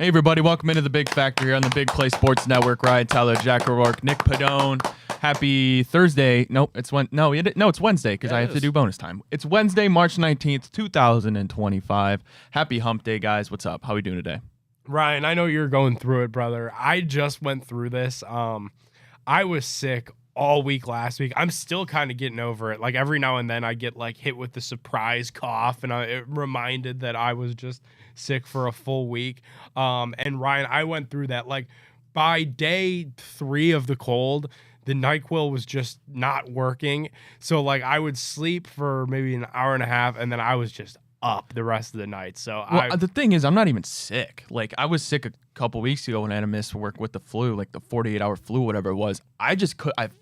Hey everybody, welcome into the Big Factor here on the Big Play Sports Network. Ryan Tyler, Jack O'Rourke, Nick Padone. Happy Thursday. Nope, it's Wednesday because I have to do bonus time. It's Wednesday, March 19th, 2025. Happy hump day, guys. What's up? How are we doing today? Ryan, I know you're going through it, brother. I just went through this. I was sick all week last week. I'm still kind of getting over it. Like every now and then I get like hit with the surprise cough and it reminded that I was just sick for a full week. And Ryan, I went through that. Like by day 3 of the cold, the NyQuil was just not working. So like I would sleep for maybe an hour and a half and then I was just up the rest of the night. So the thing is, I'm not even sick. Like I was sick a couple weeks ago when I had to miss work with the flu, like the 48-hour flu, whatever it was. I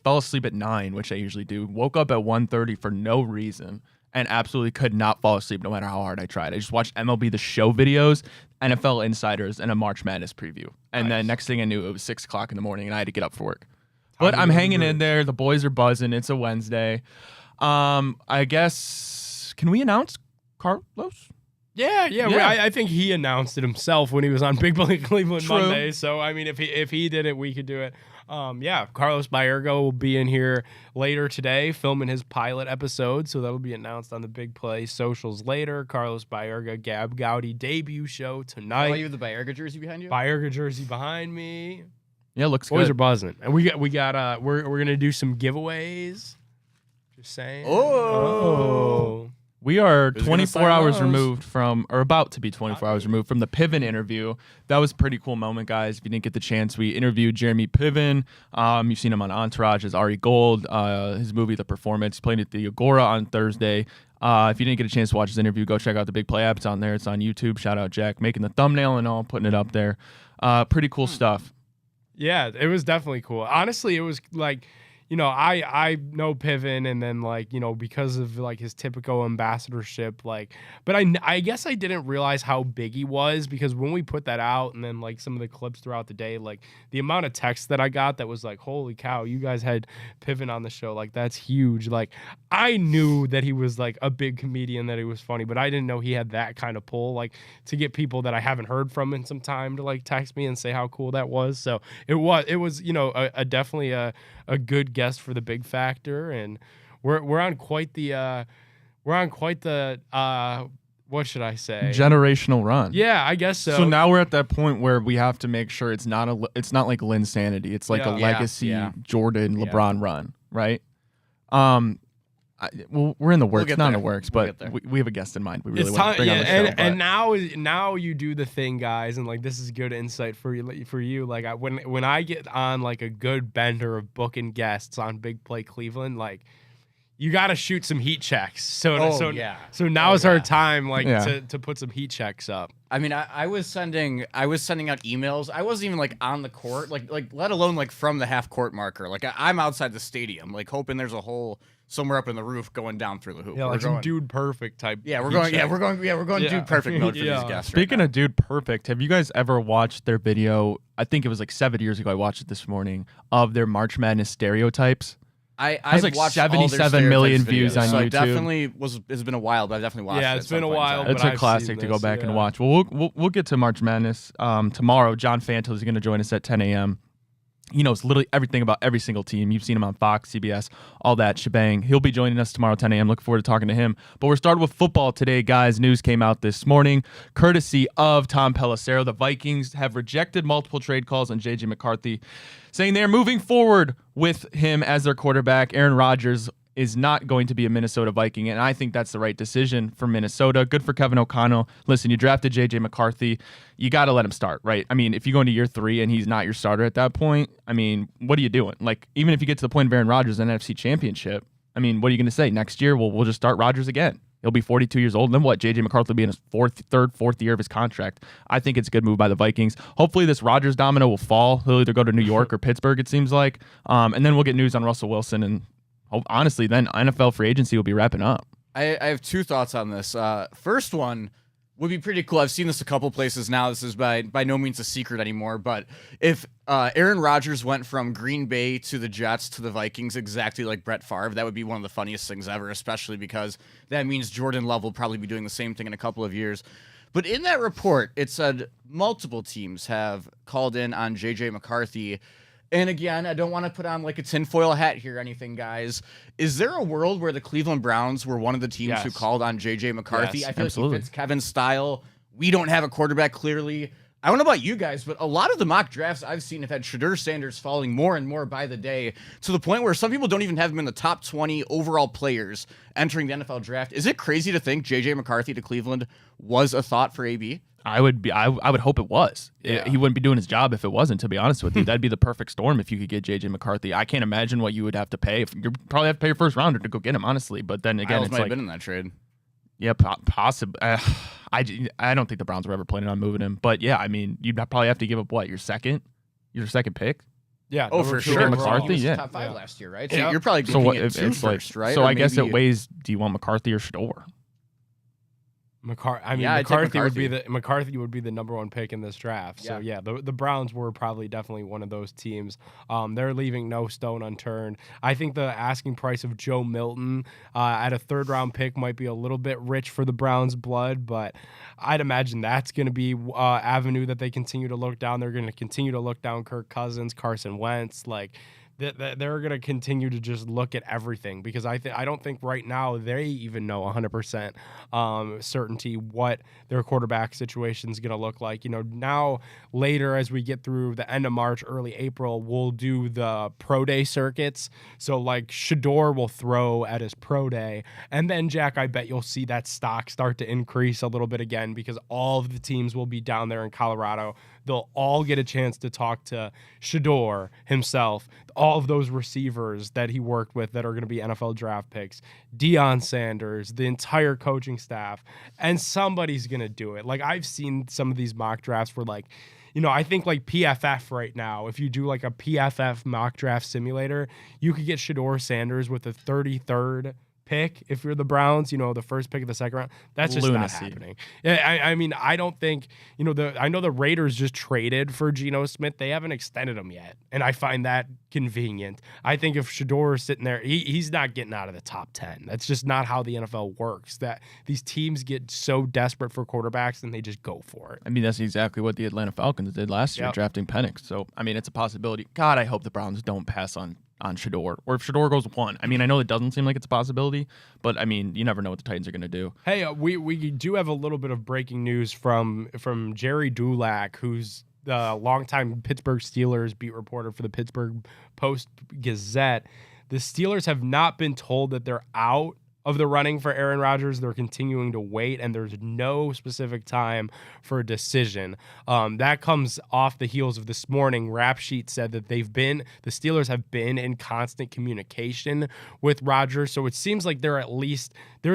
fell asleep at 9, which I usually do. Woke up at 1:30 for no reason and absolutely could not fall asleep no matter how hard I tried. I just watched MLB The Show videos, NFL Insiders, and a March Madness preview. And then next thing I knew, it was 6 o'clock in the morning and I had to get up for work. But I'm hanging in there. The boys are buzzing. It's a Wednesday. I guess, can we announce Carlos? Yeah. I think he announced it himself when he was on Big Play Cleveland Monday. So I mean, if he did it, we could do it. Carlos Baerga will be in here later today, filming his pilot episode. So that'll be announced on the Big Play socials later. Carlos Baerga, Gab Gowdy debut show tonight. Oh, you have the Baerga jersey behind you? Baerga jersey behind me. Yeah, looks Boys good. are buzzing, and we're gonna do some giveaways. Just saying. Oh. We are Who's 24 hours gonna sign removed from, or about to be 24 hours removed from the Piven interview. That was a pretty cool moment, guys. If you didn't get the chance, we interviewed Jeremy Piven. You've seen him on Entourage as Ari Gold, his movie The Performance, played at the Agora on Thursday. If you didn't get a chance to watch his interview, go check out the Big Play app. It's on there. It's on YouTube. Shout out Jack, making the thumbnail and all, putting it up there. Pretty cool stuff. Yeah, it was definitely cool. Honestly, it was like, I know Piven, and then like, because of like his typical ambassadorship, like, but I guess I didn't realize how big he was, because when we put that out and then like some of the clips throughout the day, like the amount of text that I got that was like, holy cow, you guys had Piven on the show. Like, that's huge. Like, I knew that he was like a big comedian, that he was funny, but I didn't know he had that kind of pull, like to get people that I haven't heard from in some time to like text me and say how cool that was. So it was, definitely a good guest for the Big Factor, and we're on quite the what should I say, Generational run. Yeah, I guess so. So now we're at that point where we have to make sure it's not like Linsanity. It's like a legacy Jordan LeBron run, right? We're in the works, not in the works, but we have a guest in mind. We really want to bring on the show. And now you do the thing, guys, and like this is good insight for you. Like when I get on like a good bender of booking guests on Big Play Cleveland, like you got to shoot some heat checks. So now is our time, like to put some heat checks up. I mean, I was sending out emails. I wasn't even like on the court, like let alone like from the half court marker. Like I'm outside the stadium, like hoping there's a hole somewhere up in the roof going down through the hoop. Yeah, like some Dude Perfect type. Yeah, we're going Dude Perfect mode for these guests. Speaking of Dude Perfect, have you guys ever watched their video? I think it was like 7 years ago. I watched it this morning, of their March Madness stereotypes. I've like watched 77 million views on YouTube. Definitely it's been a while, but I've definitely watched it. Yeah, it's been a while. It's a classic to go back and watch. Well, we'll get to March Madness tomorrow. John Fantil is going to join us at 10 a.m. He knows literally everything about every single team. You've seen him on Fox, CBS, all that shebang. He'll be joining us tomorrow at 10 a.m. Looking forward to talking to him. But we're starting with football today, guys. News came out this morning, courtesy of Tom Pelissero. The Vikings have rejected multiple trade calls on J.J. McCarthy, saying they're moving forward with him as their quarterback. Aaron Rodgers is not going to be a Minnesota Viking, and I think that's the right decision for Minnesota. Good for Kevin O'Connell. Listen, you drafted J.J. McCarthy. You got to let him start, right? I mean, if you go into year 3 and he's not your starter at that point, I mean, what are you doing? Like, even if you get to the point of Aaron Rodgers in an NFC Championship, I mean, what are you going to say? Next year, we'll just start Rodgers again. He'll be 42 years old. And then what? J.J. McCarthy will be in his fourth year of his contract. I think it's a good move by the Vikings. Hopefully this Rodgers domino will fall. He'll either go to New York or Pittsburgh, it seems like. And then we'll get news on Russell Wilson, and honestly, then NFL free agency will be wrapping up. I have two thoughts on this. First one would be pretty cool. I've seen this a couple places now. This is by no means a secret anymore. But if Aaron Rodgers went from Green Bay to the Jets to the Vikings exactly like Brett Favre, that would be one of the funniest things ever, especially because that means Jordan Love will probably be doing the same thing in a couple of years. But in that report, it said multiple teams have called in on J.J. McCarthy. And again, I don't want to put on like a tinfoil hat here or anything, guys. Is there a world where the Cleveland Browns were one of the teams who called on J.J. McCarthy? Yes, I feel absolutely. like he fits Kevin's style. We don't have a quarterback clearly. I don't know about you guys, but a lot of the mock drafts I've seen have had Shedeur Sanders falling more and more by the day, to the point where some people don't even have him in the top 20 overall players entering the NFL draft. Is it crazy to think J.J. McCarthy to Cleveland was a thought for AB? I would hope it was. He wouldn't be doing his job if it wasn't, to be honest with you. That'd be the perfect storm if you could get J.J. McCarthy. I can't imagine what you would have to pay. You probably have to pay your first rounder to go get him, honestly. But then again, it's might have like, been in that trade. yeah, possibly. I don't think the Browns were ever planning on moving him. But yeah, I mean, you'd probably have to give up what, your second pick? Yeah. Oh, for sure. McCarthy, He was yeah. top 5 last year, right? So Yeah. you're probably So looking what, at it's like, first, right? So Or I guess maybe- it weighs. Do you want McCarthy or Shedeur? McCarthy I'd take McCarthy would be the number one pick in this draft. So yeah, the Browns were probably definitely one of those teams. They're leaving no stone unturned. I think the asking price of Joe Milton at a 3rd round pick might be a little bit rich for the Browns' blood, but I'd imagine that's going to be avenue that they continue to look down. They're going to continue to look down Kirk Cousins, Carson Wentz, like. They're going to continue to just look at everything, because I don't think right now they even know 100% certainty what their quarterback situation is going to look like. You know, now later as we get through the end of March, early April, we'll do the pro day circuits. So like Shedeur will throw at his pro day, and then Jack, I bet you'll see that stock start to increase a little bit again, because all of the teams will be down there in Colorado. They'll all get a chance to talk to Shedeur himself, all of those receivers that he worked with that are going to be NFL draft picks, Deion Sanders, the entire coaching staff, and somebody's going to do it. Like, I've seen some of these mock drafts where, like, you know, I think like PFF right now, if you do like a PFF mock draft simulator, you could get Shedeur Sanders with the 33rd pick if you're the Browns, you know, the first pick of the second round. That's just not happening. I mean, I don't think, you know, I know the Raiders just traded for Geno Smith. They haven't extended him yet, and I find that convenient. I think if Shedeur is sitting there, he's not getting out of the top 10. That's just not how the NFL works. That these teams get so desperate for quarterbacks and they just go for it. I mean, that's exactly what the Atlanta Falcons did last year, drafting Penix. So, I mean, it's a possibility. God, I hope the Browns don't pass on Shedeur, or if Shedeur goes 1. I mean, I know it doesn't seem like it's a possibility, but I mean, you never know what the Titans are going to do. Hey, we do have a little bit of breaking news from Jerry Dulac, who's the longtime Pittsburgh Steelers beat reporter for the Pittsburgh Post-Gazette. The Steelers have not been told that they're out of the running for Aaron Rodgers. They're continuing to wait, and there's no specific time for a decision. That comes off the heels of this morning. Rap Sheet said that the Steelers have been in constant communication with Rodgers, so it seems like there's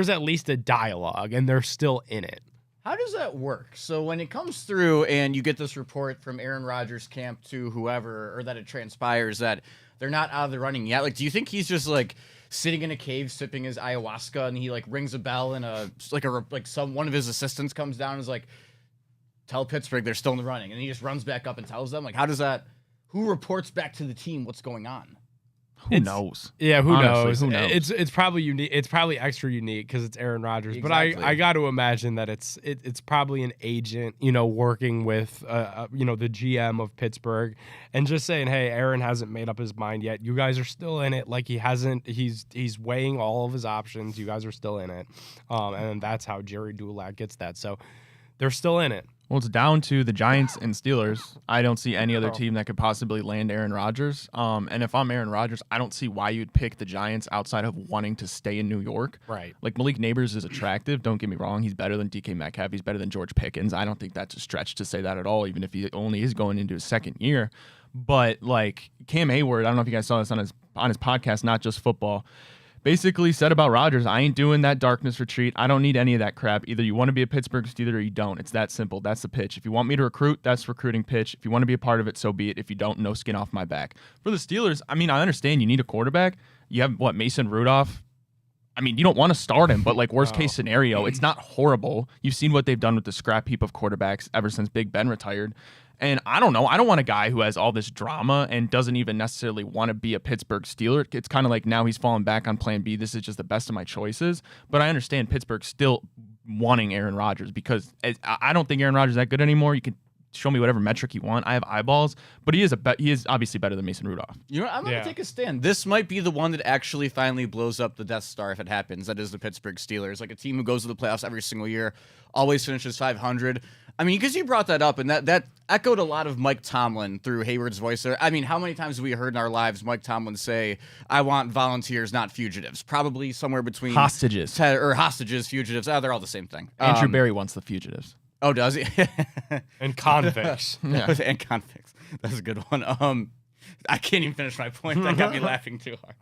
at least a dialogue, and they're still in it. How does that work? So when it comes through and you get this report from Aaron Rodgers' camp to whoever, or that it transpires that they're not out of the running yet, like, do you think he's just like sitting in a cave sipping his ayahuasca and he like rings a bell and one of his assistants comes down and is like, tell Pittsburgh they're still in the running, and he just runs back up and tells them? Like, how does that? Who reports back to the team what's going on? Who knows? Yeah, who Honestly, knows? who knows? It's probably unique. It's probably extra unique because it's Aaron Rodgers. Exactly. But I got to imagine that it's probably an agent, you know, working with you know, the GM of Pittsburgh, and just saying, hey, Aaron hasn't made up his mind yet. You guys are still in it. Like, he hasn't. He's weighing all of his options. You guys are still in it, and that's how Jerry Dulac gets that. So they're still in it. Well, it's down to the Giants and Steelers. I don't see any other team that could possibly land Aaron Rodgers. And if I'm Aaron Rodgers, I don't see why you'd pick the Giants outside of wanting to stay in New York. Right. Like, Malik Neighbors is attractive. Don't get me wrong. He's better than DK Metcalf. He's better than George Pickens. I don't think that's a stretch to say that at all, even if he only is going into his second year. But, like, Cam Hayward, I don't know if you guys saw this on his podcast, Not Just Football, basically said about Rodgers, I ain't doing that darkness retreat. I don't need any of that crap. Either you want to be a Pittsburgh Steeler or you don't. It's that simple. That's the pitch. If you want me to recruit, that's recruiting pitch. If you want to be a part of it, so be it. If you don't, no skin off my back. For the Steelers, I mean, I understand you need a quarterback. You have, Mason Rudolph? I mean, you don't want to start him, but like worst case scenario, it's not horrible. You've seen what they've done with the scrap heap of quarterbacks ever since Big Ben retired. And I don't know. I don't want a guy who has all this drama and doesn't even necessarily want to be a Pittsburgh Steeler. It's kind of like now he's fallen back on plan B. This is just the best of my choices. But I understand Pittsburgh still wanting Aaron Rodgers because I don't think Aaron Rodgers is that good anymore. You can show me whatever metric you want. I have eyeballs, but he is obviously better than Mason Rudolph. You know, I'm going to take a stand. This might be the one that actually finally blows up the Death Star if it happens. That is the Pittsburgh Steelers, like a team who goes to the playoffs every single year, always finishes 500. I mean, because you brought that up, and that echoed a lot of Mike Tomlin through Hayward's voice there. I mean, how many times have we heard in our lives Mike Tomlin say, "I want volunteers, not fugitives"? Probably somewhere between hostages, hostages, fugitives. Oh, they're all the same thing. Andrew Barry wants the fugitives. Oh, does he? And convicts. Yeah. And convicts. That's a good one. I can't even finish my point. That got me laughing too hard.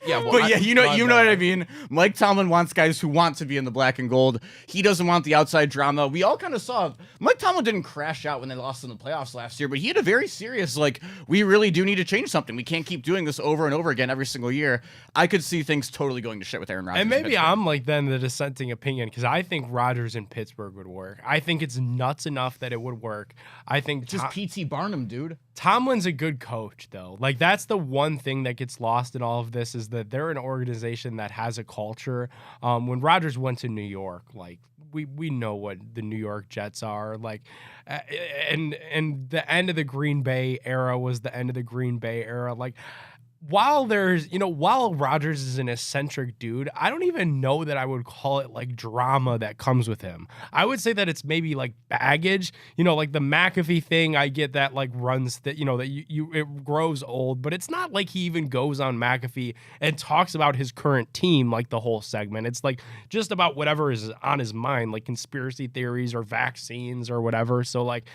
Yeah, well, but you know what I mean. Mike Tomlin wants guys who want to be in the black and gold. He doesn't want the outside drama. We all kind of saw Mike Tomlin didn't crash out when they lost in the playoffs last year, but he had a very serious, like, we really do need to change something. We can't keep doing this over and over again every single year. I could see things totally going to shit with Aaron Rodgers. And maybe I'm like then the dissenting opinion because I think Rodgers in Pittsburgh would work. I think it's nuts enough that it would work. I think it's just P.T. Barnum, dude. Tomlin's a good coach, though. Like, that's the one thing that gets lost in all of this is that they're an organization that has a culture. When Rodgers went to New York, like, we know what the New York Jets are. Like, and the end of the Green Bay era was the end of the Green Bay era. Like, while Rodgers is an eccentric dude, I don't even know that I would call it like drama that comes with him. I would say that it's maybe like baggage, like the McAfee thing. I get that like runs that, that it grows old, but it's not like he even goes on McAfee and talks about his current team like the whole segment. It's like just about whatever is on his mind, like conspiracy theories or vaccines or whatever. So like,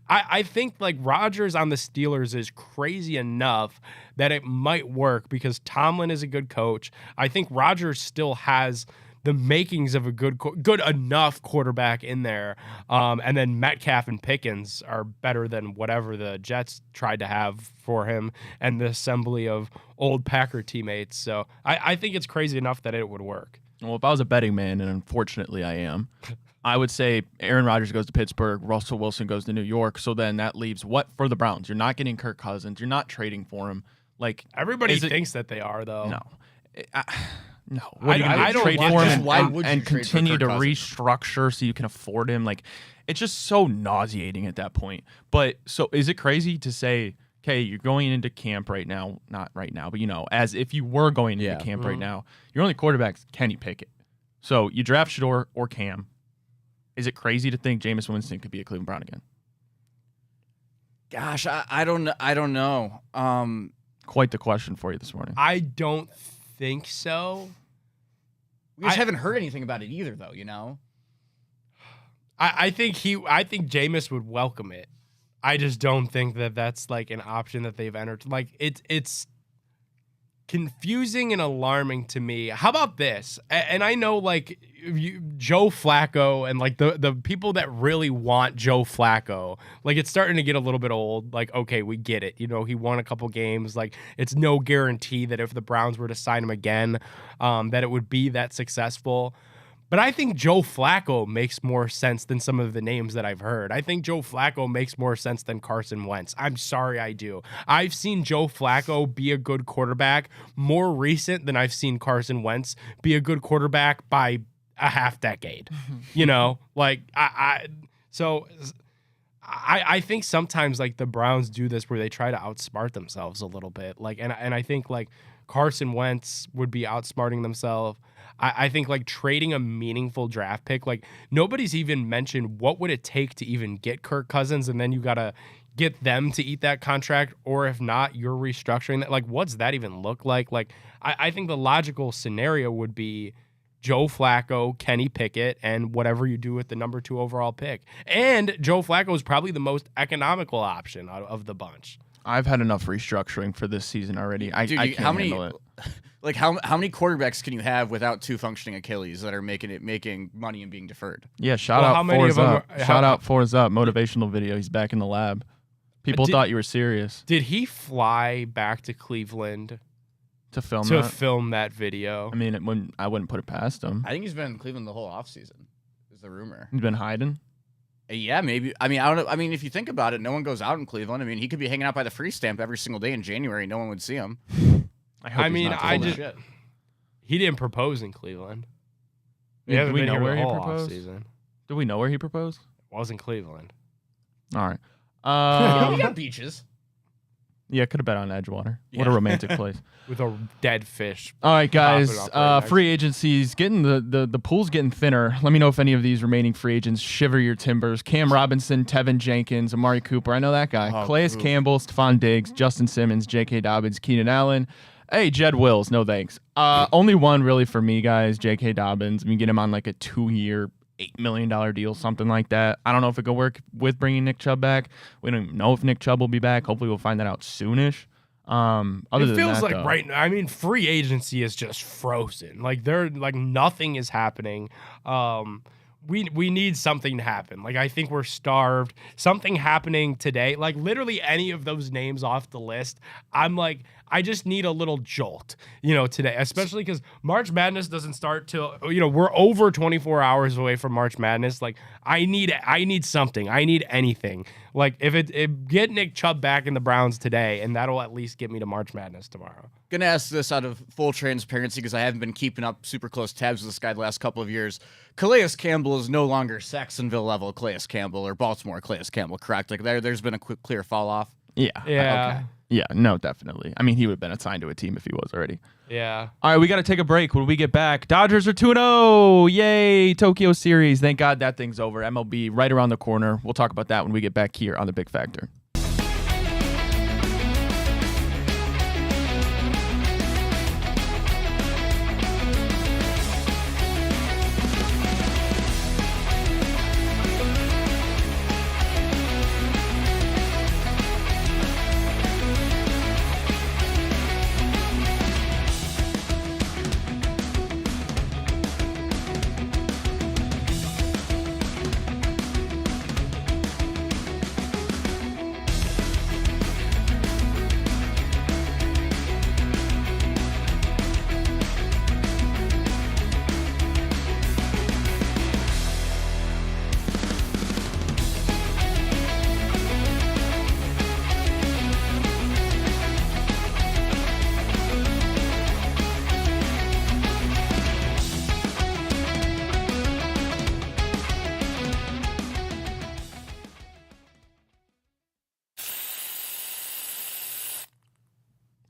I think like Rodgers on the Steelers is crazy enough that it might work because Tomlin is a good coach. I think Rodgers still has the makings of a good enough quarterback in there. And then Metcalf and Pickens are better than whatever the Jets tried to have for him and the assembly of old Packer teammates. So I think it's crazy enough that it would work. Well, if I was a betting man, and unfortunately I am, I would say Aaron Rodgers goes to Pittsburgh, Russell Wilson goes to New York. So then that leaves what for the Browns? You're not getting Kirk Cousins. You're not trading for him. Like everybody thinks that they are, though. No, no. What are you going to trade for him and continue to restructure so you can afford him? Like, it's just so nauseating at that point. But so is it crazy to say, okay, you're going into camp right now? Not right now, but as if you were going into camp right now, your only quarterback's Kenny Pickett. So you draft Shador or Cam. Is it crazy to think Jameis Winston could be a Cleveland Brown again? Gosh, I don't know. Quite the question for you this morning. I don't think so. We just haven't heard anything about it either, though. I think Jameis would welcome it. I just don't think that that's like an option that they've entered. Like it's confusing and alarming to me. How about this? And I know like Joe Flacco and like the people that really want Joe Flacco, like it's starting to get a little bit old. Like, okay, we get it. He won a couple games. Like it's no guarantee that if the Browns were to sign him again, that it would be that successful. But I think Joe Flacco makes more sense than some of the names that I've heard. I think Joe Flacco makes more sense than Carson Wentz. I'm sorry, I do. I've seen Joe Flacco be a good quarterback more recent than I've seen Carson Wentz be a good quarterback by a half decade. Like I think sometimes like the Browns do this where they try to outsmart themselves a little bit. Like and I think like Carson Wentz would be outsmarting themselves. I think like trading a meaningful draft pick, like nobody's even mentioned what would it take to even get Kirk Cousins, and then you got to get them to eat that contract, or if not, you're restructuring that. Like, what's that even look like? Like, I think the logical scenario would be Joe Flacco, Kenny Pickett, and whatever you do with the number 2 overall pick. And Joe Flacco is probably the most economical option out of the bunch. I've had enough restructuring for this season already. I can't handle it. Like how many quarterbacks can you have without 2 functioning Achilles that are making money and being deferred? Yeah, shout out Forrest Up. Motivational video. He's back in the lab. People thought you were serious. Did he fly back to Cleveland to film that video? I mean, I wouldn't put it past him. I think he's been in Cleveland the whole offseason. Is the rumor? He's been hiding. Yeah, maybe. I mean, I don't know. I mean, if you think about it, no one goes out in Cleveland. I mean, he could be hanging out by the free stamp every single day in January. No one would see him. He didn't propose in Cleveland. He hasn't Do we been know here where the he whole proposed? offseason. Do we know where he proposed? It wasn't Cleveland. All right. Yeah, we got beaches. Yeah, could have been on Edgewater. What Yeah. a romantic place. With a dead fish. All right, guys. Popping up right next. Free agency's getting the pool's getting thinner. Let me know if any of these remaining free agents shiver your timbers. Cam Robinson, Tevin Jenkins, Amari Cooper. I know that guy. Oh, Calais Coop. Campbell, Stephon Diggs, Justin Simmons, J.K. Dobbins, Keenan Allen. Hey, Jed Wills. No thanks. Only one really for me, guys. J.K. Dobbins. We get him on like a 2-year, $8 million deal, something like that. I don't know if it could work with bringing Nick Chubb back. We don't even know if Nick Chubb will be back. Hopefully, we'll find that out soonish. Other It than feels that, like though, right now. I mean, free agency is just frozen. Like nothing is happening. We need something to happen. Like I think we're starved. Something happening today. Like literally any of those names off the list. I'm like, I just need a little jolt, today, especially because March Madness doesn't start till, we're over 24 hours away from March Madness. Like I need something. I need anything. Like if get Nick Chubb back in the Browns today, and that'll at least get me to March Madness tomorrow. Gonna ask this out of full transparency because I haven't been keeping up super close tabs with this guy the last couple of years. Calais Campbell is no longer Saxonville level Calais Campbell or Baltimore Calais Campbell, correct? Like there's been a quick, clear fall off. Yeah. Yeah. Okay. Yeah, no, definitely. I mean, he would have been assigned to a team if he was already. Yeah. All right, we got to take a break. When we get back, Dodgers are 2-0. Yay, Tokyo Series. Thank God that thing's over. MLB right around the corner. We'll talk about that when we get back here on The Big Factor.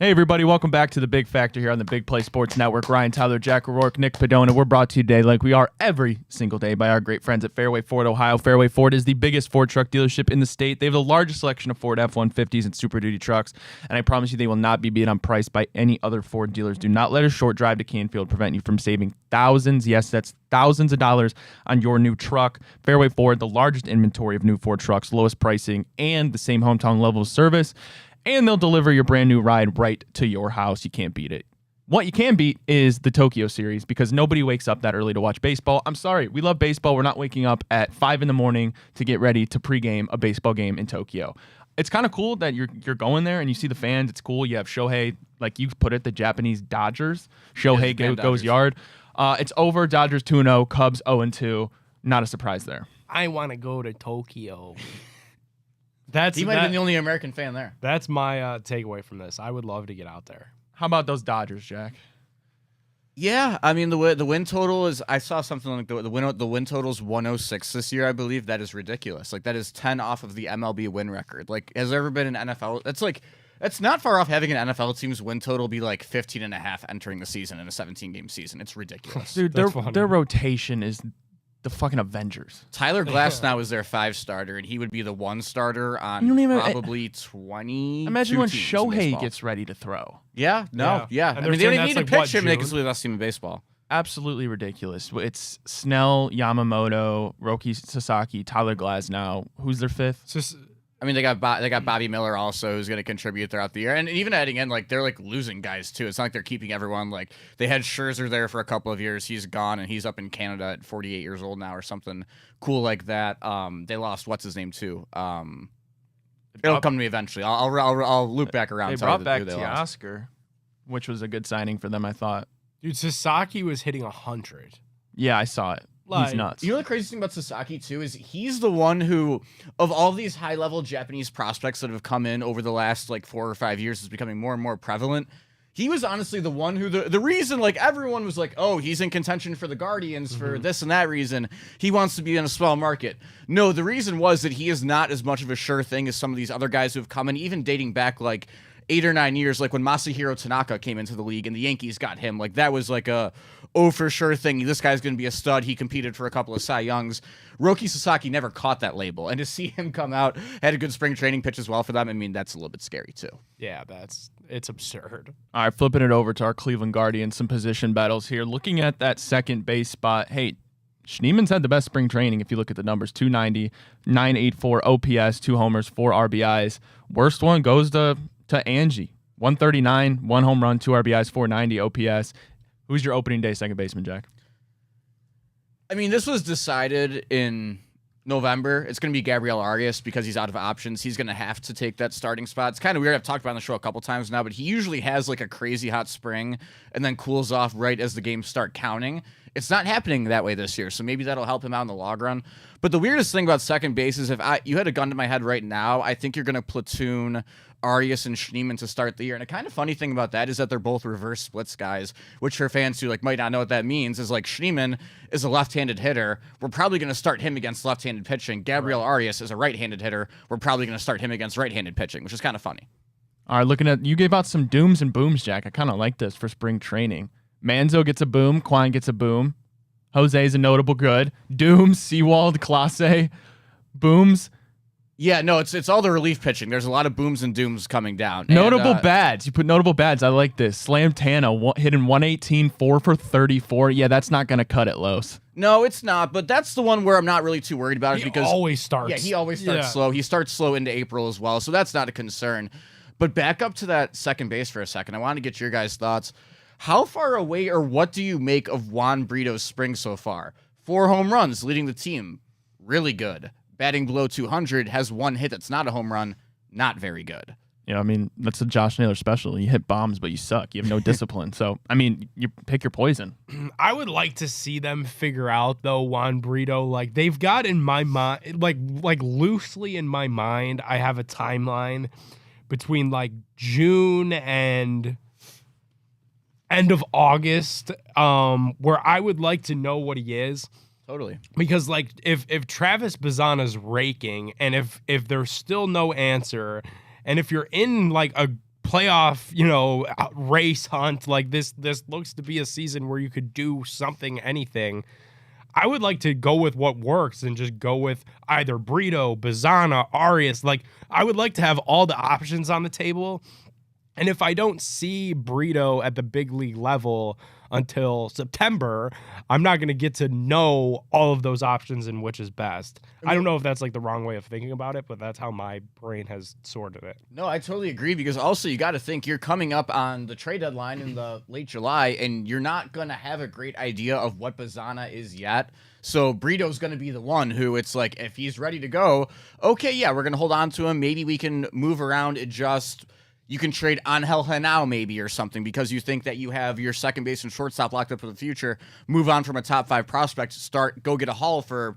Hey, everybody. Welcome back to The Big Factor here on the Big Play Sports Network. Ryan Tyler, Jack O'Rourke, Nick Padona. We're brought to you today, like we are every single day, by our great friends at Fairway Ford Ohio. Fairway Ford is the biggest Ford truck dealership in the state. They have the largest selection of Ford F-150s and Super Duty trucks, and I promise you they will not be beat on price by any other Ford dealers. Do not let a short drive to Canfield prevent you from saving thousands, yes, that's thousands of dollars on your new truck. Fairway Ford, the largest inventory of new Ford trucks, lowest pricing, and the same hometown level of service. And they'll deliver your brand new ride right to your house. You can't beat it. What you can beat is the Tokyo Series because nobody wakes up that early to watch baseball. I'm sorry. We love baseball. We're not waking up at 5 in the morning to get ready to pregame a baseball game in Tokyo. It's kind of cool that you're going there and you see the fans. It's cool. You have Shohei, like you put it, the Japanese Dodgers. Shohei goes Dodgers. yard. It's over. Dodgers 2-0. Cubs 0-2. Not a surprise there. I want to go to Tokyo. He might have been the only American fan there. That's my takeaway from this. I would love to get out there. How about those Dodgers, Jack? Yeah, I mean the win total is. I saw something like the win total is 106 this year. I believe that is ridiculous. Like that is 10 off of the MLB win record. Like has there ever been an NFL? That's not far off having an NFL team's win total be like 15.5 entering the season in a 17-game season. It's ridiculous. Dude, their rotation is the fucking Avengers. Tyler Glass now is their 5 starter, and he would be the 1 starter on You don't even- probably 20. Imagine when teams in Shohei baseball. gets ready to throw. Yeah, no, Yeah. yeah. And I they're mean, they saying don't even that's need to like, pitch what, him. They can June? still be the best team in baseball. Absolutely ridiculous. It's Snell, Yamamoto, Roki Sasaki, Tyler Glasnow. Who's their 5th? It's just I mean, they got Bobby Miller also, who's going to contribute throughout the year, and even adding in like they're like losing guys too. It's not like they're keeping everyone. Like they had Scherzer there for a couple of years. He's gone, and he's up in Canada at 48 years old now, or something cool like that. They lost what's his name too. It'll come to me eventually. I'll loop back around. They and tell brought you back who they lost. Teoscar, which was a good signing for them, I thought. dude, Sasaki was hitting 100. Yeah, I saw it. Like- He's nuts. You know the crazy thing about Sasaki too is he's the one who, of all these high-level Japanese prospects that have come in over the last like 4 or 5 years, is becoming more and more prevalent. He was honestly the one who the reason, like, everyone was like, oh, he's in contention for the Guardians for this and that reason. He wants to be in a small market. No, the reason was that he is not as much of a sure thing as some of these other guys who have come in, even dating back like 8 or 9 years, like when Masahiro Tanaka came into the league and the Yankees got him. Like, that was like a, oh, for sure thing. This guy's going to be a stud. He competed for a couple of Cy Youngs. Roki Sasaki never caught that label. And to see him come out, had a good spring training pitch as well for them, I mean, that's a little bit scary too. Yeah, it's absurd. All right, flipping it over to our Cleveland Guardians, some position battles here. Looking at that second base spot, hey, Schneeman's had the best spring training if you look at the numbers. 290, 984 OPS, 2 homers, 4 RBIs. Worst one goes to Angie. 139, 1 home run, 2 RBIs, 490 OPS. Who's your opening day second baseman, Jack? I mean, this was decided in November. It's going to be Gabriel Arias because he's out of options. He's going to have to take that starting spot. It's kind of weird. I've talked about it on the show a couple times now, but he usually has like a crazy hot spring and then cools off right as the games start counting. It's not happening that way this year, so maybe that'll help him out in the long run. But the weirdest thing about second base is if you had a gun to my head right now, I think you're going to platoon Arias and Schneemann to start the year. And a kind of funny thing about that is that they're both reverse splits guys, which for fans who like might not know what that means is like Schneemann is a left-handed hitter. We're probably going to start him against left-handed pitching. Gabriel Arias is a right-handed hitter. We're probably going to start him against right-handed pitching, which is kind of funny. All right, looking at, you gave out some dooms and booms, Jack. I kind of like this for spring training. Manzo gets a boom. Quine gets a boom. Jose's a notable good. Dooms, Seawald, Clase, booms. Yeah, no, it's all the relief pitching. There's a lot of booms and dooms coming down. Notable bads. You put notable bads. I like this. Slam Tana hitting 118, 4 for 34. Yeah, that's not going to cut it, Los. No, it's not, but that's the one where I'm not really too worried about it because he always starts. Yeah, he always starts slow. He starts slow into April as well, so that's not a concern. But back up to that second base for a second. I want to get your guys' thoughts. How far away or what do you make of Juan Brito's spring so far? 4 home runs leading the team. Really good. Batting below 200, has 1 hit that's not a home run. Not very good. Yeah, I mean, that's a Josh Naylor special. You hit bombs, but you suck. You have no discipline. So, I mean, you pick your poison. I would like to see them figure out, though, Juan Brito. Like, they've got in my mind, like loosely in my mind, I have a timeline between, like, June and end of August where I would like to know what he is. Totally. Because, like, if Travis Bazzana's raking and if there's still no answer and if you're in, like, a playoff, race hunt, like this looks to be a season where you could do something, anything, I would like to go with what works and just go with either Brito, Bazzana, Arias. Like, I would like to have all the options on the table. And if I don't see Brito at the big league level until September, I'm not going to get to know all of those options and which is best. I don't know if that's like the wrong way of thinking about it, but that's how my brain has sorted it. No, I totally agree because also you got to think you're coming up on the trade deadline in the late July and you're not going to have a great idea of what Bazzana is yet. So Brito's going to be the one who it's like, if he's ready to go, okay, yeah, we're going to hold on to him. Maybe we can move around, adjust. You can trade Angel Henao maybe or something because you think that you have your second base and shortstop locked up for the future. Move on from a top 5 prospect, go get a haul for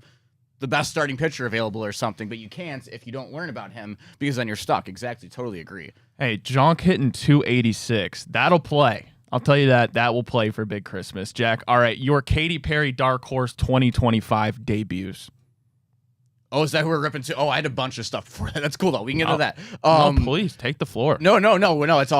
the best starting pitcher available or something. But you can't if you don't learn about him because then you're stuck. Exactly. Totally agree. Hey, Jonk hitting 286. That'll play. I'll tell you that will play for Big Christmas. Jack, all right, your Katy Perry Dark Horse 2025 debuts. Oh, is that who we're ripping to? Oh, I had a bunch of stuff before that. That's cool, though. We can get into that. No, please, take the floor. No.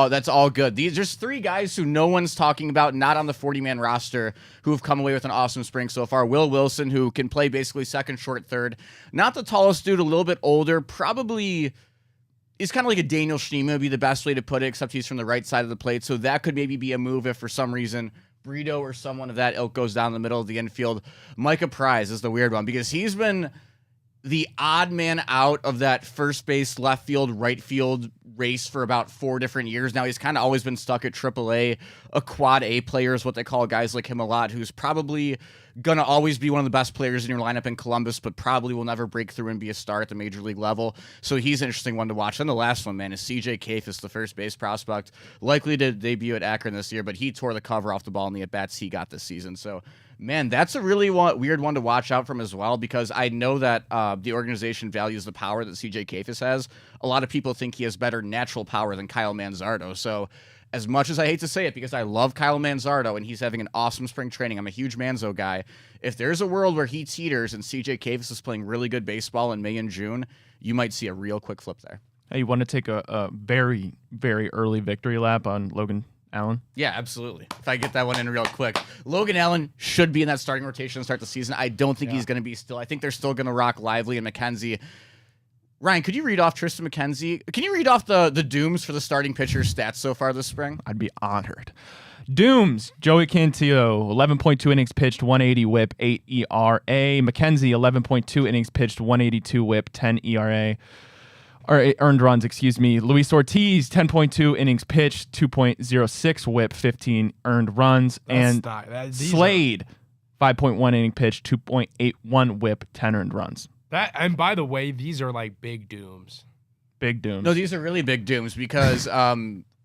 That's all good. There's 3 guys who no one's talking about, not on the 40-man roster, who have come away with an awesome spring so far. Will Wilson, who can play basically second, short, third. Not the tallest dude, a little bit older. Probably, he's kind of like a Daniel Schneemann would be the best way to put it, except he's from the right side of the plate. So that could maybe be a move if for some reason Brito or someone of that ilk goes down the middle of the infield. Micah Prize is the weird one because he's been the odd man out of that first base, left field, right field race for about 4 different years now. He's kind of always been stuck at AAA. A quad A player is what they call guys like him a lot, who's probably going to always be one of the best players in your lineup in Columbus, but probably will never break through and be a star at the major league level. So he's an interesting one to watch. Then the last one, man, is CJ Kafis, the first base prospect, likely to debut at Akron this year, but he tore the cover off the ball in the at-bats he got this season. So, man, that's a really weird one to watch out from as well because I know that the organization values the power that CJ Kafis has. A lot of people think he has better natural power than Kyle Manzardo. So as much as I hate to say it, because I love Kyle Manzardo and he's having an awesome spring training. I'm a huge Manzo guy. If there's a world where he teeters and CJ Kavis is playing really good baseball in May and June, you might see a real quick flip there. Hey, you want to take a very, very early victory lap on Logan Allen? Yeah, absolutely. If I get that one in real quick. Logan Allen should be in that starting rotation to start the season. I don't think he's going to be still. I think they're still going to rock Lively and McKenzie. Ryan, could you read off Tristan McKenzie? Can you read off the dooms for the starting pitcher's stats so far this spring? I'd be honored. Dooms, Joey Cantillo, 11.2 innings pitched, 180 whip, 8 ERA. McKenzie, 11.2 innings pitched, 182 whip, 10 ERA. Or earned runs, excuse me. Luis Ortiz, 10.2 innings pitched, 2.06 whip, 15 earned runs. Slade, 5.1 inning pitched, 2.81 whip, 10 earned runs. And by the way, these are like big dooms. Big dooms. No, these are really big dooms because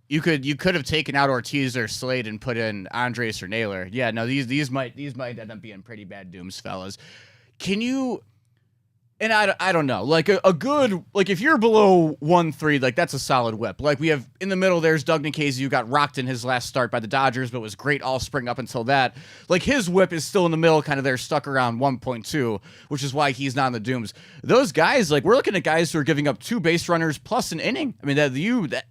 you could have taken out Ortiz or Slade and put in Andres or Naylor. Yeah, no, these might end up being pretty bad dooms, fellas. Can you? And I don't know, like a good, like if you're below 1-3, like that's a solid whip. Like we have in the middle, there's Doug Nikhazy, who got rocked in his last start by the Dodgers, but was great all spring up until that. Like his whip is still in the middle, kind of there, stuck around 1.2, which is why he's not in the dooms. Those guys, like we're looking at guys who are giving up 2 base runners plus an inning. I mean, that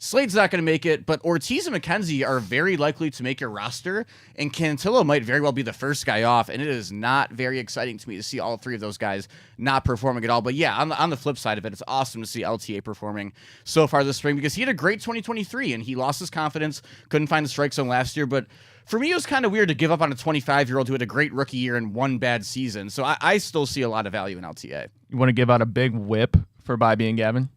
Slade's not going to make it, but Ortiz and McKenzie are very likely to make your roster, and Cantillo might very well be the first guy off, and it is not very exciting to me to see all 3 of those guys not performing at all. But yeah, on the flip side of it, it's awesome to see LTA performing so far this spring because he had a great 2023, and he lost his confidence, couldn't find the strike zone last year, but for me, it was kind of weird to give up on a 25-year-old who had a great rookie year and 1 bad season, so I still see a lot of value in LTA. You want to give out a big whip for Bibee and Gavin?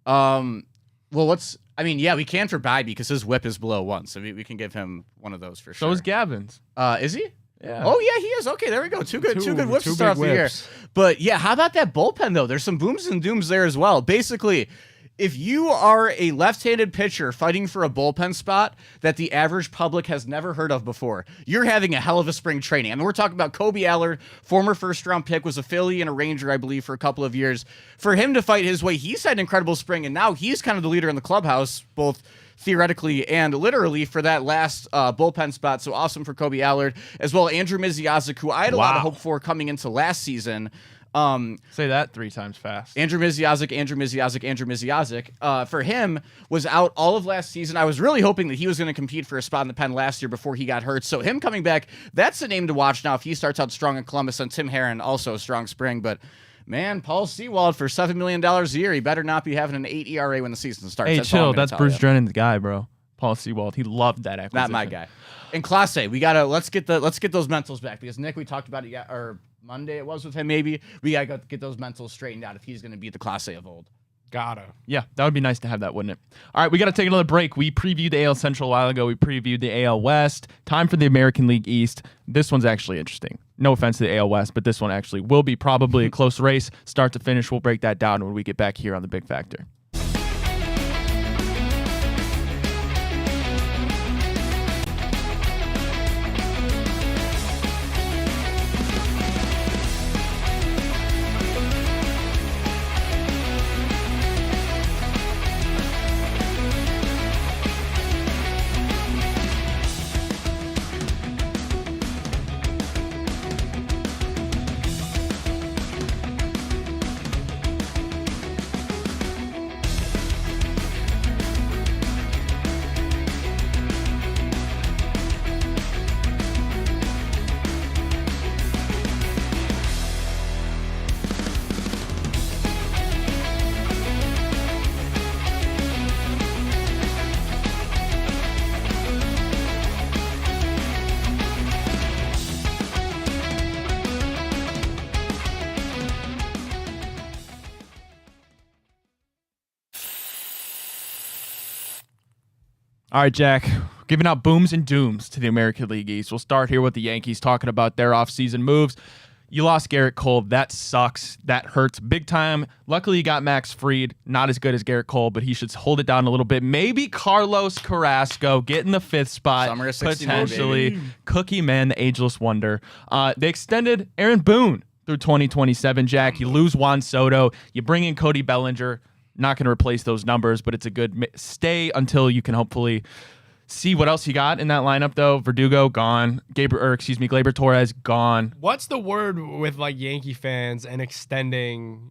Well, yeah, we can for Bibee because his whip is below 1, so we can give him one of those for sure. So is Gavin's. Is he? Yeah. Oh, yeah, he is. Okay, there we go. Two good whips to start off the year. whips. But, yeah, how about that bullpen, though? There's some booms and dooms there as well. Basically, if you are a left-handed pitcher fighting for a bullpen spot that the average public has never heard of before, you're having a hell of a spring training. I mean, we're talking about Kobe Allard, former first-round pick, was a Philly and a Ranger, I believe, for a couple of years. For him to fight his way, he's had an incredible spring, and now he's kind of the leader in the clubhouse, both theoretically and literally, for that last bullpen spot. So awesome for Kobe Allard, as well Andrew Misiazik, who I had a lot of hope for coming into last season. Say that 3 times fast. Andrew Misiazik. For him, was out all of last season. I was really hoping that he was going to compete for a spot in the pen last year before he got hurt. So him coming back, that's a name to watch now if he starts out strong in Columbus. And Tim Herron, also a strong spring. But, man, Paul Sewald for $7 million a year, he better not be having an 8 ERA when the season starts. Hey, that's all chill. I'm gonna That's tell Bruce you. Drennan's guy, bro. Paul Sewald. He loved that acquisition. Not my guy. And Class A, we gotta let's get those mentals back because Nick, we talked about it or Monday it was with him maybe. We gotta get those mentals straightened out if he's gonna be the Class A of old. Gotta. Yeah, that would be nice to have that, wouldn't it? All right, we got to take another break. We previewed the AL Central a while ago. We previewed the AL West. Time for the American League East. This one's actually interesting. No offense to the AL West, but this one actually will be probably a close race. Start to finish, we'll break that down when we get back here on The Big Factor. All right, Jack, giving out booms and dooms to the American League East. We'll start here with the Yankees talking about their offseason moves. You lost Garrett Cole. That sucks. That hurts big time. Luckily, you got Max Fried. Not as good as Garrett Cole, but he should hold it down a little bit. Maybe Carlos Carrasco getting the 5th spot. Summer of 69, potentially. baby. Cookie Man, the ageless wonder. They extended Aaron Boone through 2027, Jack. You lose Juan Soto. You bring in Cody Bellinger. Not going to replace those numbers, but it's a good stay until you can hopefully see what else you got in that lineup, though. Verdugo, gone. Gleyber Torres, gone. What's the word with like Yankee fans and extending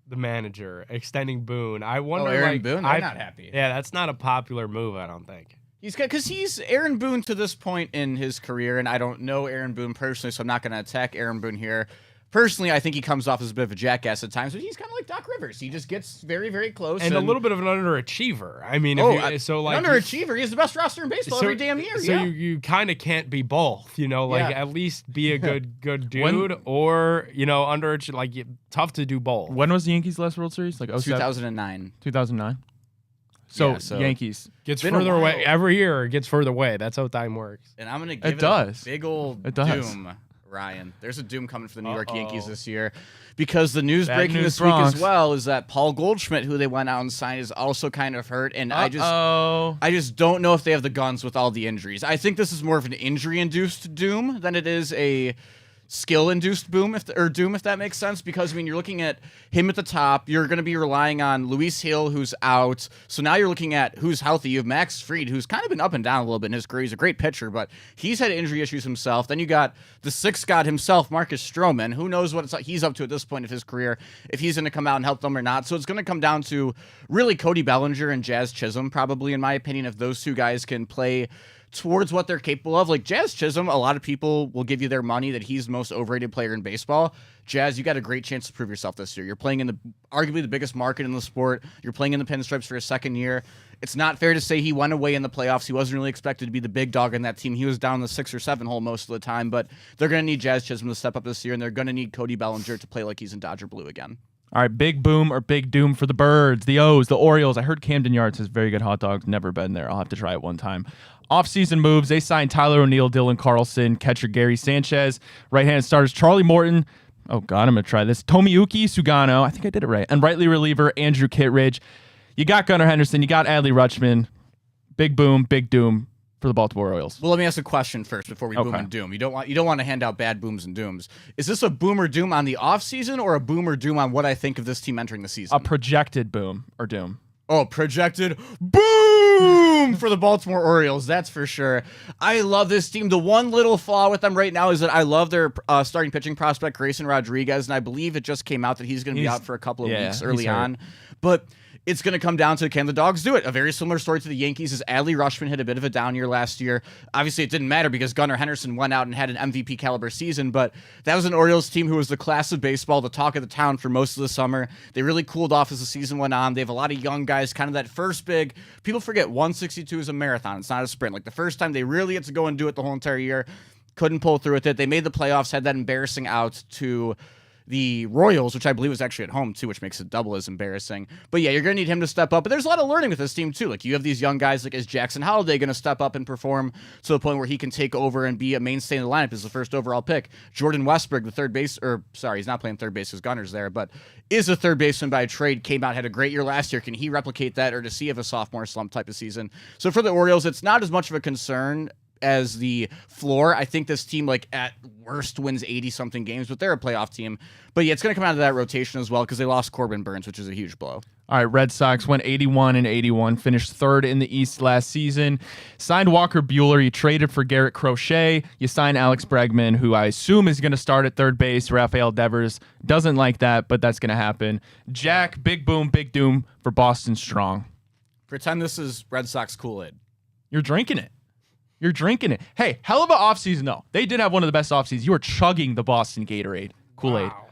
the manager, extending Boone? I wonder. Aaron Boone, they're not happy. Yeah, that's not a popular move, I don't think. He's Aaron Boone to this point in his career, and I don't know Aaron Boone personally, so I'm not going to attack Aaron Boone here. Personally, I think he comes off as a bit of a jackass at times, but he's kind of like Doc Rivers. He just gets very, very close. And a little bit of an underachiever. I mean, underachiever. He's the best roster in baseball every damn year. So you kind of can't be both, at least be a good dude or, underachiever. Like, tough to do both. When was the Yankees' last World Series? Like 2009. 2009? So Yankees. Gets further away. Every year it gets further away. That's how time works. And I'm going to give it a big old doom. Ryan, there's a doom coming for the New York Yankees this year because the news breaking this week as well is that Paul Goldschmidt, who they went out and signed, is also kind of hurt, and I just don't know if they have the guns with all the injuries. I think this is more of an injury-induced doom than it is a skill-induced doom, if that makes sense, because, you're looking at him at the top. You're going to be relying on Luis Hill, who's out. So now you're looking at who's healthy. You have Max Fried, who's kind of been up and down a little bit in his career. He's a great pitcher, but he's had injury issues himself. Then you got the sixth god himself, Marcus Stroman. Who knows what he's up to at this point of his career, if he's going to come out and help them or not. So it's going to come down to really Cody Bellinger and Jazz Chisholm, probably, in my opinion, if those two guys can play towards what they're capable of. Like Jazz Chisholm, a lot of people will give you their money that he's the most overrated player in baseball. Jazz, you got a great chance to prove yourself this year. You're playing in arguably the biggest market in the sport. You're playing in the pinstripes for a second year. It's not fair to say he went away in the playoffs. He wasn't really expected to be the big dog in that team. He was down the 6 or 7 hole most of the time, but they're going to need Jazz Chisholm to step up this year, and they're going to need Cody Bellinger to play like he's in Dodger blue again. All right, big boom or big doom for the Birds, the O's, the Orioles. I heard Camden Yards has very good hot dogs. Never been there. I'll have to try it one time. Off-season moves. They signed Tyler O'Neill, Dylan Carlson, catcher Gary Sanchez, right-hand starters Charlie Morton. Oh, God, I'm going to try this. Tomiuki Sugano. I think I did it right. And rightly reliever Andrew Kittredge. You got Gunnar Henderson. You got Adley Rutschman. Big boom, big doom for the Baltimore Orioles. Well, let me ask a question first before we boom and doom. You don't want to hand out bad booms and dooms. Is this a boom or doom on the offseason or a boom or doom on what I think of this team entering the season? A projected boom or doom. Oh, projected boom for the Baltimore Orioles, that's for sure. I love this team. The one little flaw with them right now is that I love their starting pitching prospect, Grayson Rodriguez, and I believe it just came out that he's going to be out for a couple of weeks early on. But it's going to come down to, can the Dogs do it? A very similar story to the Yankees as Adley Rutschman had a bit of a down year last year. Obviously, it didn't matter because Gunnar Henderson went out and had an MVP caliber season, but that was an Orioles team who was the class of baseball, the talk of the town for most of the summer. They really cooled off as the season went on. They have a lot of young guys, kind of that first big, people forget 162 is a marathon. It's not a sprint. Like the first time they really get to go and do it the whole entire year, couldn't pull through with it. They made the playoffs, had that embarrassing out to the Royals, which I believe was actually at home too, which makes it double as embarrassing. But yeah, you're going to need him to step up. But there's a lot of learning with this team too. Like you have these young guys, like is Jackson Holliday going to step up and perform to the point where he can take over and be a mainstay in the lineup as the first overall pick? Jordan Westberg, the third base, he's not playing third base because Gunner's there, but is a third baseman by trade, came out, had a great year last year. Can he replicate that, or does he have a sophomore slump type of season? So for the Orioles, it's not as much of a concern as the floor. I think this team, like at worst, wins 80-something games, but they're a playoff team. But yeah, it's going to come out of that rotation as well because they lost Corbin Burns, which is a huge blow. All right, Red Sox went 81-81, finished third in the East last season. Signed Walker Buehler. You traded for Garrett Crochet. You signed Alex Bregman, who I assume is going to start at third base. Rafael Devers doesn't like that, but that's going to happen. Jack, big boom, big doom for Boston Strong. Pretend this is Red Sox Kool-Aid. You're drinking it. You're drinking it. Hey, hell of an offseason, though. They did have one of the best offseasons. You were chugging the Boston Gatorade. Kool-Aid. Wow.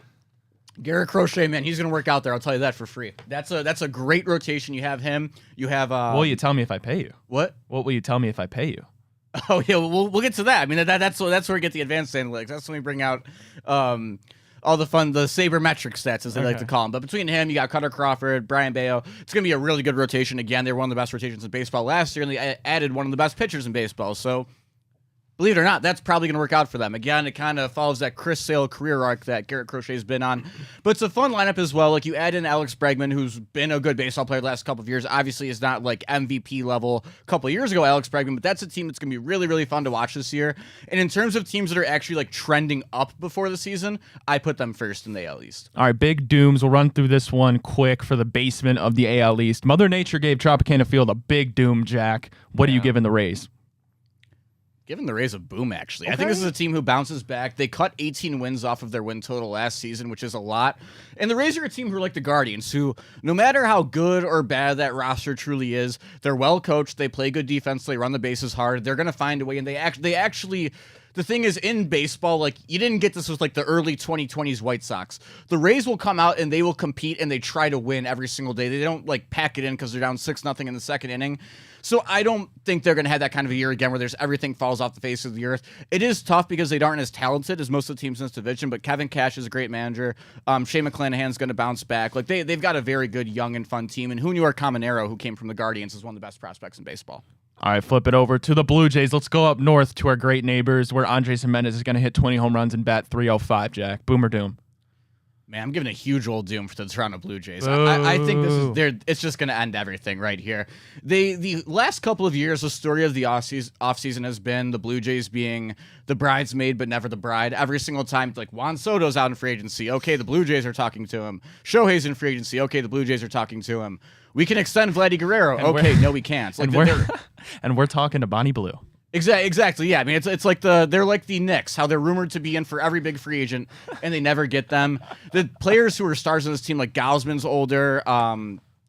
Garrett Crochet, man, he's going to work out there. I'll tell you that for free. That's a great rotation. You have him. You have... What will you tell me if I pay you? What? What will you tell me if I pay you? Oh, yeah, we'll get to that. I mean, that's where we get the advanced analytics. That's when we bring out all the fun, the sabermetric stats, as they like to call them. But between him, you got Cutter Crawford, Brian Bayo. It's going to be a really good rotation. Again, they were one of the best rotations in baseball last year, and they added one of the best pitchers in baseball. So believe it or not, that's probably going to work out for them. Again, it kind of follows that Chris Sale career arc that Garrett Crochet's been on. But it's a fun lineup as well. Like, you add in Alex Bregman, who's been a good baseball player the last couple of years. Obviously, is not like MVP level a couple of years ago, Alex Bregman, but that's a team that's going to be really, really fun to watch this year. And in terms of teams that are actually like trending up before the season, I put them first in the AL East. All right, big dooms. We'll run through this one quick for the basement of the AL East. Mother Nature gave Tropicana Field a big doom, Jack. What are you giving the Rays? Giving the Rays a boom, actually. Okay. I think this is a team who bounces back. They cut 18 wins off of their win total last season, which is a lot. And the Rays are a team who are like the Guardians, who, no matter how good or bad that roster truly is, they're well coached, they play good defense, they run the bases hard, they're going to find a way, and they actually the thing is, in baseball, like, you didn't get this with like the early 2020s White Sox. The Rays will come out and they will compete and they try to win every single day. They don't like pack it in because they're down 6-0 in the second inning. So I don't think they're going to have that kind of a year again where there's everything falls off the face of the earth. It is tough because they aren't as talented as most of the teams in this division, but Kevin Cash is a great manager. Shane McClanahan's going to bounce back. Like, they've got a very good young and fun team, and Junior Caminero, who came from the Guardians, is one of the best prospects in baseball. All right, flip it over to the Blue Jays. Let's go up north to our great neighbors where Andres Jimenez is going to hit 20 home runs and bat 305, Jack. Boom or doom? Man, I'm giving a huge old doom for the Toronto Blue Jays. I think this is it's just going to end everything right here. The last couple of years, the story of the offseason has been the Blue Jays being the bridesmaid but never the bride. Every single time, like, Juan Soto's out in free agency. Okay, the Blue Jays are talking to him. Shohei's in free agency. Okay, the Blue Jays are talking to him. We can extend Vladdy Guerrero. Okay, no, we can't. Like, and we're talking to Bonnie Blue. Exactly. Yeah, I mean, it's like they're like the Knicks, how they're rumored to be in for every big free agent, and they never get them. The players who are stars on this team, like Gausman's older,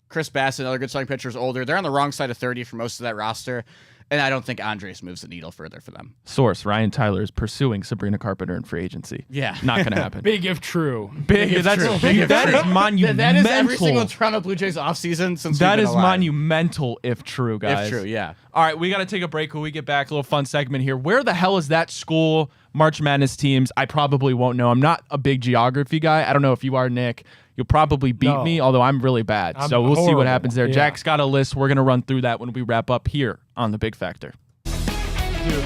Chris Bassett, another good starting pitcher, is older. They're on the wrong side of 30 for most of that roster, and I don't think Andres moves the needle further for them. Source: Ryan Tyler is pursuing Sabrina Carpenter in free agency. Yeah, not going to happen. Big if true. Big if true. That is monumental. That is every single Toronto Blue Jays offseason since that we've is been alive. monumental if true, guys. If true, yeah. All right, we got to take a break. When we get back, a little fun segment here. Where the hell is that school? March Madness teams? I probably won't know. I'm not a big geography guy. I don't know if you are, Nick. You'll probably beat me, although I'm really bad. I'm so we'll see what happens there. Yeah. Jack's got a list. We're going to run through that when we wrap up here on The Big Factor. Dude.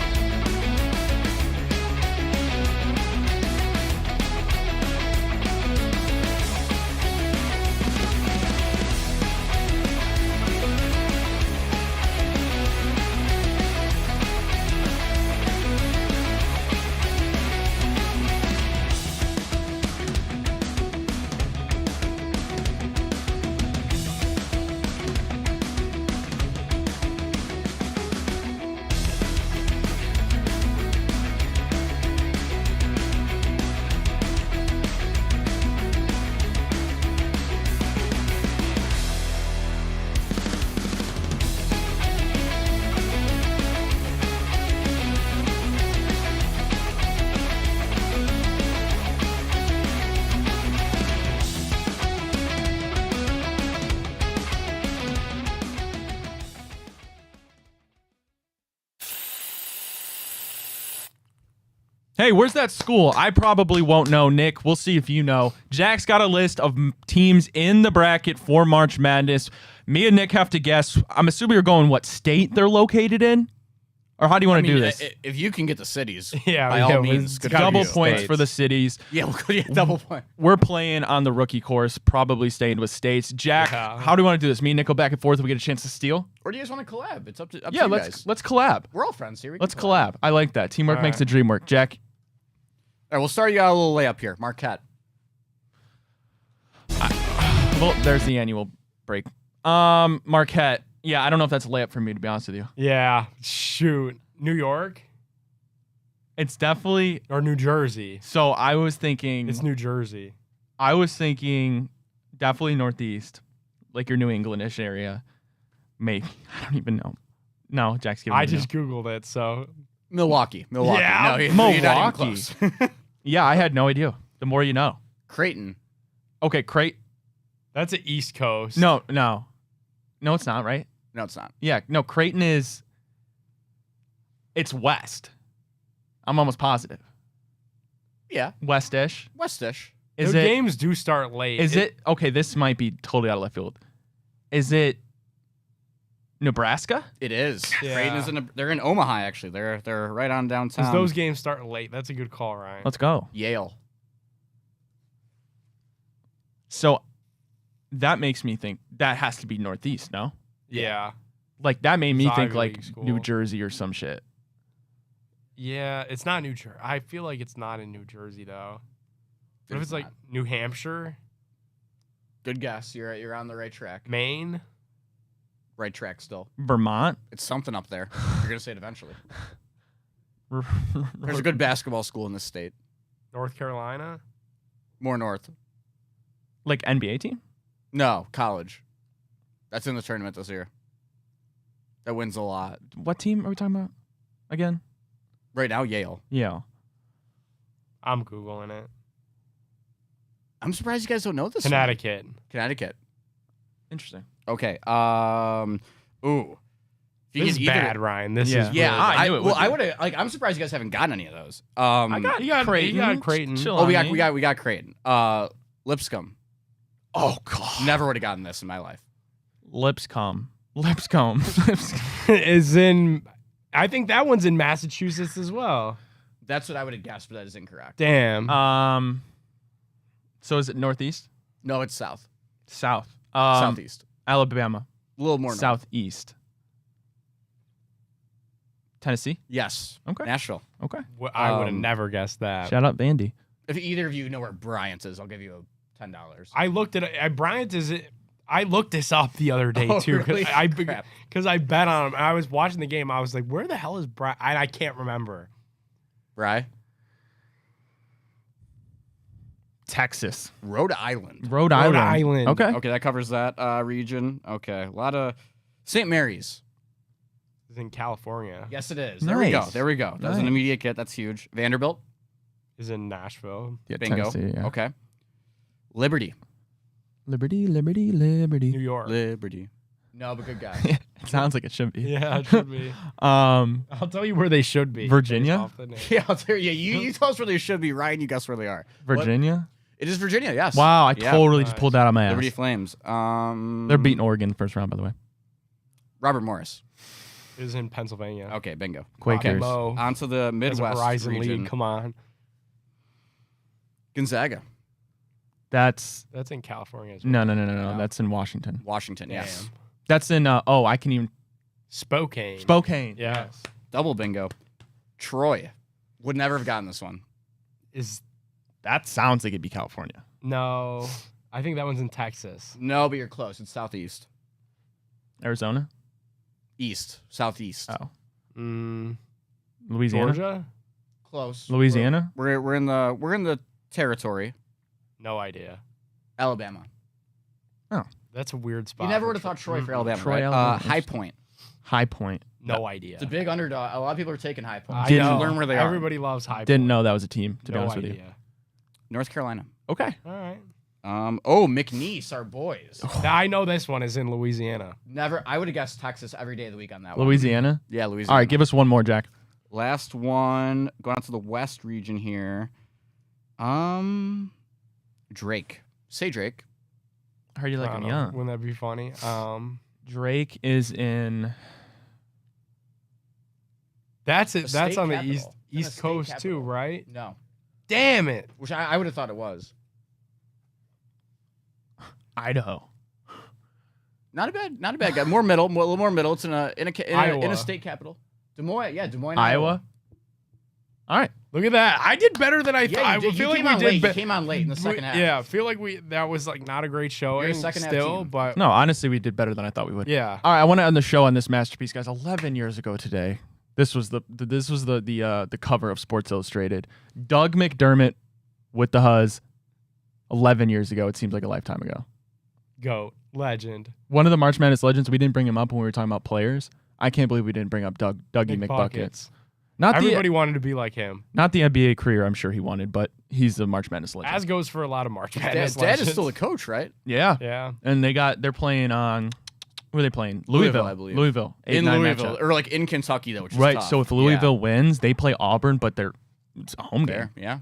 Hey, where's that school? I probably won't know, Nick. We'll see if you know. Jack's got a list of teams in the bracket for March Madness. Me and Nick have to guess. I'm assuming you're going what state they're located in? Or how do you want to do this? If you can get the cities, Yeah, by yeah, all well, means, it's good gotta for be Double you. points states. for the cities. Yeah, we'll go double point. We're playing on the rookie course, probably staying with states. Jack, Yeah. how do you want to do this? Me and Nick go back and forth and we get a chance to steal? Or do you guys want to collab? It's up to Yeah, you let's guys. let's collab. We're all friends here. Let's collab. I like that. Teamwork All makes right. the dream work. Jack, All right, we'll start you out a little layup here. Marquette. well, there's the annual break. Marquette. Yeah, I don't know if that's a layup for me, to be honest with you. Yeah. Shoot. New York It's definitely. or New Jersey? So I was thinking. It's New Jersey. I was thinking definitely Northeast, like your New England-ish area. Maybe. I don't even know. No, Jack's giving I me just Googled it, so Milwaukee. Yeah, No, you're not even Milwaukee. close. Yeah, I had no idea. The more you know. Creighton. Okay, that's the East Coast. No, it's not, right? No, it's not. Yeah, no, Creighton is. It's west. I'm almost positive. Yeah, West-ish. Westish. Is the it? games do start late. Is it? Okay, this might be totally out of left field. Is it Nebraska? It is. Yeah. Creighton is they're in Omaha actually. They're right on downtown. Because those games start late. That's a good call, Ryan. Let's go. Yale. So that makes me think that has to be Northeast, no? Yeah. Like that made me It's think Ivy like League school. New Jersey or some shit. Yeah, it's not New Jersey. I feel like it's not in New Jersey though. What if It's it's like not. New Hampshire, Good guess. You're on the right track. Maine? Right track still. Vermont? It's something up there. You're gonna say it eventually. There's a good basketball school in this state. North Carolina? More north. Like NBA team? No, college. That's in the tournament this year. That wins a lot. What team are we talking about again? Right now, Yale. Yeah. I'm Googling it. I'm surprised you guys don't know this. one. Connecticut. Connecticut. Interesting. Okay. Ooh. If you This is get either- bad, Ryan. This Yeah. is Yeah, really I bad. knew it well, would I be. would have like. I'm surprised you guys haven't gotten any of those. I got You got Creighton. You got Creighton. Chill Oh, we on got me. we got Creighton. Lipscomb. Oh god. Never would have gotten this in my life. Lipscomb. is in. I think that one's in Massachusetts as well. That's what I would have guessed, but that is incorrect. Damn. So is it Northeast? No, it's south. South. Southeast. Alabama. A little more north. Southeast. Tennessee? Yes. Okay. Nashville. Okay. I would have um, never guessed that. Shout out Vandy. If either of you know where Bryant is, I'll give you $10. I looked at Bryant. I looked this up the other day Oh, too really? Crap. because I bet on him. I was watching the game. I was like, "Where the hell is Bryant?" I can't remember. Bry. Texas. Rhode Island. Rhode Rhode Island. Island. Okay. Okay, that covers that region. Okay, a lot of St. Mary's. It's in California. Yes, it is. There we go. Nice. There we go. That's an Nice. immediate get. That's huge. Vanderbilt. Is in Nashville. Yeah, Bingo. Tennessee, yeah. Okay. Liberty. Liberty, liberty, liberty. New York. Liberty. No, but good guy. It sounds like it should be. Yeah, it should be. I'll I'll tell you where they should be. Virginia? based off the name. Yeah, I'll tell you. You tell us where they should be. Ryan, you guess where they are. Virginia. It is Virginia. Yes. Wow, I Yeah. totally just Nice. pulled that out of my ass. Liberty Flames. They're beating Oregon first round, by the way. Robert Morris. It is in Pennsylvania. Okay, bingo. Quakers. Mo. On to the There's a Midwest Verizon region. League. Come on. Gonzaga. That's That's in California as well. no. No. That's in Washington. Washington. Yes. Damn. That's in I can even Spokane. Spokane. Yes. Double bingo. Troy. Would never have gotten this one. That sounds like it'd be California. No. I think that one's in Texas. No, but you're close. It's southeast. Arizona. East. Southeast. Oh, Mm, Louisiana. Georgia? Close. Louisiana. We're in the territory. No idea. Alabama. That's a weird spot. You never for would have thought Troy for Alabama, Troy, right? Alabama. High Point. High Point. No idea. It's a big underdog. A lot of people are taking High Point. I Didn't know. learn where they are. Everybody loves High Didn't Point. know that was a team. To be No honest with you. idea. North Carolina. Okay. All right. McNeese, our boys. I know this one is in Louisiana. Never. I would have guessed Texas every day of the week on that one. Louisiana. Yeah, Louisiana. All right, give us one more, Jack. Last one. Going on to the West region here. Drake. Say Drake. I heard you like I him don't know. young. Wouldn't that be funny? Drake is in. That's it. The That's state on the capital. east It's in the East state Coast too, capital. right? No. Damn it! Which I would have thought it was. Idaho. Not a bad guy. More middle, a little more middle. It's in a Iowa. state capital. Des Moines, Iowa. All right. Look at that. I did better than I thought. Yeah, I you did. feel You like came we on did. late. You be- came on late in the second half. Yeah, I feel like that was like not a great showing. You're a second half still, team. but No, honestly, we did better than I thought we would. yeah. All right, I want to end the show on this masterpiece, guys. 11 years ago today, this was the cover of Sports Illustrated. Doug McDermott with the Huzz. 11 years ago. It seems like a lifetime ago. Goat legend. One of the March Madness legends. We didn't bring him up when we were talking about players. I can't believe we didn't bring up Dougie McBuckets. Not Everybody wanted to be like him. not the NBA career I'm sure he wanted, but he's a March Madness legend. As goes for a lot of March Madness Dad is legends. still a coach, right? yeah. Yeah. And they're playing on who are they playing? Louisville, I believe. Louisville. In 8-9 Louisville, matchup. or like in Kentucky though, which is Right. tough. So if Louisville wins, they play Auburn, but it's a home game. Fair, yeah.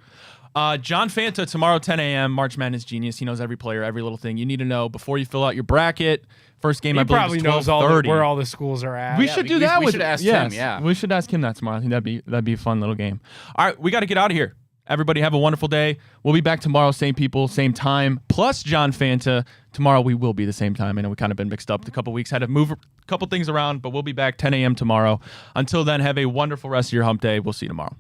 John Fanta tomorrow, 10 a.m. March Madness genius. He knows every player, every little thing you need to know before you fill out your bracket. First game, He I believe, probably is knows 12:30. where all the schools are at. We Yeah, should we- do we- that. we with should ask yes, him, yeah. we should ask him that tomorrow. I think that'd be a fun little game. All right, we got to get out of here. Everybody have a wonderful day. We'll be back tomorrow, same people, same time. Plus John Fanta. Tomorrow we will be the same time. I know we kind of been mixed up a couple weeks. Had to move a couple things around, but we'll be back 10 a.m. tomorrow. Until then, have a wonderful rest of your hump day. We'll see you tomorrow.